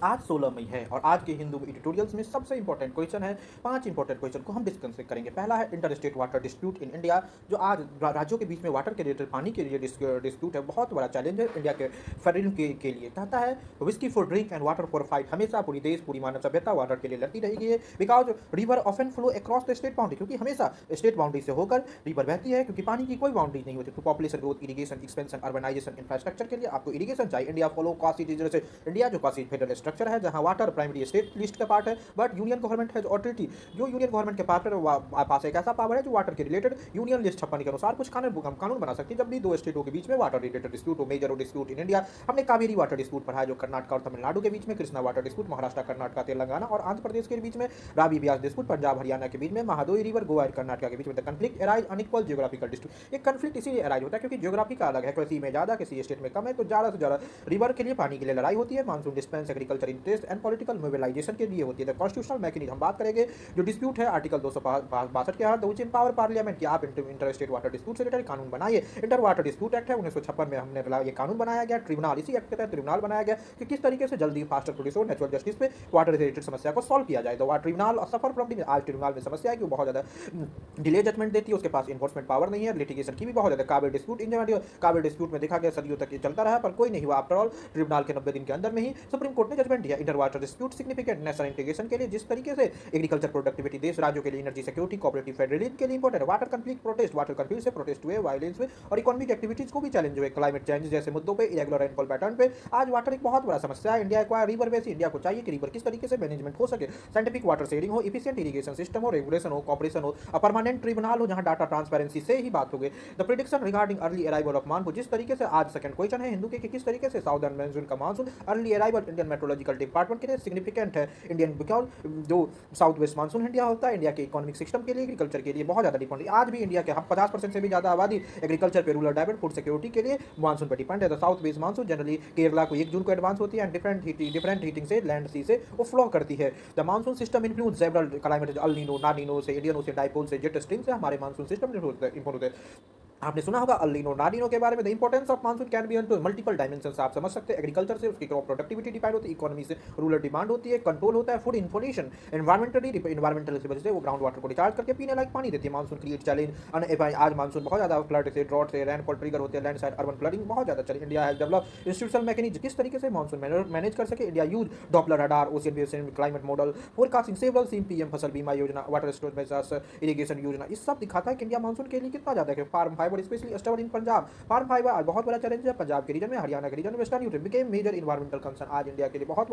आज 16 मई है और आज के हिंदू एडिटोरियल्स में सबसे इंपॉर्टेंट क्वेश्चन है। 5 इंपॉर्टेंट क्वेश्चन को हम डिस्कस करेंगे। पहला है inter state water dispute in India. जो आज राज्यों के बीच में वाटर के रिलेटेड पानी के लिए डिस्प्यूट है, बहुत बड़ा चैलेंज है इंडिया के फेडरल के लिए। कहता है whisky for drink and water for fight. हमेशा पूरी देश पूरी मानव सभ्यता वाटर के लिए लड़ती रहेगी है। Because river often flow across the state boundary, क्योंकि हमेशा स्टेट बाउंड्री से होकर रिवर बहती है, क्योंकि पानी की कोई बाउंड्री नहीं होती। तो population growth, irrigation, expansion, urbanisation, infrastructure के लिए आपको इरिगेशन चाहिए। इंडिया फॉलो क्वासी जैसे इंडिया जो क्वासी फेडरल स्ट्रक्चर है, जहां वाटर प्राइमरी स्टेट लिस्ट का पार्ट है, but union government has authority. जो यूनियन गवर्नमेंट के पास एक ऐसा पावर है जो वाटर के रिलेटेड यूनियन लिस्ट 56 के अनुसार कुछ कानून बना सकती है जब भी दो स्टेटों के बीच में वाटर रिलेटेड डिस्प्यूट हो। मेजर डिस्प्यूट इन इंडिया हमने कावेरी वाटर डिस्प्यूट पढ़ा है, जो कर्नाटक और तमिलनाडु के बीच में, कृष्णा वाटर डिस्प्यूट महाराष्ट्र, कर्नाटक, तेलंगाना और आंध्र प्रदेश के बीच में, रावी ब्यास डिस्प्यूट पंजाब हरियाणा के बीच में, महादोई रिवर गोवा और कर्नाटक के बीच में। The conflict arise unequal geographical district. ये कन्फ्लिक्ट इसीलिए अराइज होता है क्योंकि जियोग्राफी का अलग है, किसी में ज्यादा किसी स्टेट में कम है, तो ज्यादा से ज्यादा रिवर के लिए पानी के लिए लड़ाई होती है। Monsoon dispense, agriculture interest and political mobilisation के लिए होती है। द कॉन्स्टिट्यूशनल मैकेनिज्म हम बात करेंगे जो डिस्प्यूट है आर्टिकल 262 के तहत, विच एम्पावर पार्लियामेंट कि आप इंटर स्टेट वाटर डिस्प्यूट से रिलेटेड कानून बनाइए। इंटर वाटर डिस्प्यूट एक्ट है 1956 में हमने ये कानून बनाया गया। ट्रिब्यूनल, इसी एक्ट के तहत ट्रिब्यूनल बनाया गया कि किस तरीके से जल्दी फास्टर प्रोड्यूस हो नेचुरल जस्टिस पे वाटर रिलेटेड समस्या को सॉल्व किया जाए। तो ट्रिब्यूनल सफर प्रॉब्लम, आज ट्रिब्यूनल में समस्या है कि वो बहुत ज्यादा डिले जजमेंट देती है, उसके पास इन्फोर्समेंट पावर नहीं है, लिटिगेशन की भी बहुत ज्यादा। Kaveri dispute India, Kaveri dispute में देखा गया सदियों तक ये चलता रहा पर कोई नहीं हुआ। आफ्टर ऑल ट्रिब्यूनल के 90 दिन के अंदर में ही सुप्रीम कोर्ट ने जजमेंट दिया। Inter water dispute significant national integration के लिए, जिस तरीके से एग्रीकल्चर प्रोडक्टिविटी देश राज्यों के लिए, एनर्जी सिक्योरिटी, कोऑपरेटिव फेडरलिज्म के लिए इंपॉर्टेंट है। Water conflict protest, water conflict से प्रोटेस्ट हुए, वायलेंस हुए और इकोनॉमिक एक्टिविटीज को भी चैलेंज हुए। क्लाइमेट चेंज जैसे मुद्दों पे, इरेगुलर रेनफॉल पैटर्न पे आज वाटर एक बहुत बड़ा समस्या है। India acquire river base, India को चाहिए कि रिवर किस तरीके से मैनेजमेंट हो सके, साइंटिफिक वाटर शेयरिंग हो, इफिशिएंट इरिगेशन सिस्टम हो, रेगुलेशन हो, कॉपरेशन हो, परमानेंट ट्रिब्यूनल हो जहां डाटा ट्रांसपेरेंसी से ही बात हो गई। The prediction regarding early arrival of monsoon, जिस तरीके से आज सेकंड क्वेश्चन है हिंदू के कि किस तरीके से साउदर्न मानसून का monsoon early arrival Indian meteorological department के लिए सिग्निफिकेंट है। इंडियन बिकॉज जो साउथ वेस्ट मानसून इंडिया होता है, इंडिया के इकोनॉमिक सिस्टम के लिए, एग्रीकल्चर के लिए बहुत ज्यादा डिपेंड। आज भी इंडिया के 50% से भी ज्यादा आबादी एग्रीकल्चर पे, रूरल डेवलपमेंट, फूड सिक्योरिटी के लिए मानसून पर डिपेंड है। South west monsoon generally Kerala को 1 जून को एडवांस होती है एंड डिफरेंट हीटिंग से लैंड सी से वो फ्लो करती है। The monsoon system include several climate, El Nino, ना नीनो से, इंडियन ओशन डाइपोल से, जेट स्ट्रीम से हमारे मानसून सिस्टम इंपोर्ट होते हैं। आपने सुना होगा अल नीनो, ना नीनो के बारे में। The importance of monsoon can be on to multiple dimensions, आप समझ सकते हैं। एग्रीकल्चर से उसकी क्रॉप प्रोडक्टिविटी डिपेंड होती है, इकोनॉमी से रूरल डिमांड होती है, कंट्रोल होता है, फूड इन्फॉर्मेशन, एनवायरमेंटल की वजह से वो ग्राउंड वाटर को रिचार्ज करके पीने लायक पानी देती है। मानसून क्रिएट चैलेंज, आज मानसून बहुत ज्यादा फ्लड से, ड्रॉट से, रेनफॉल ट्रिगर होते हैं, लैंडस्लाइड, अर्बन फ्लडिंग बहुत ज्यादा चली। India has develop institutional mechanism, किस तरीके से मानसून मैनेज कर सके। India use Doppler radar, ocean basin climate model, forecasting, several scheme, PM Fasal Bima योजना, वाटर स्टोरेज मेजर्स, इरिगेशन योजना। इस सब दिखाता है कि इंडिया मानसून के लिए कितना ज्यादा है। Farm fibre specially stubble Punjab, farm fibre आज बहुत बड़ा चैलेंज है। पंजाब के रीजन में, हरियाणा के रीजन में, western Europe became major environmental concern. आज इंडिया के लिए बहुत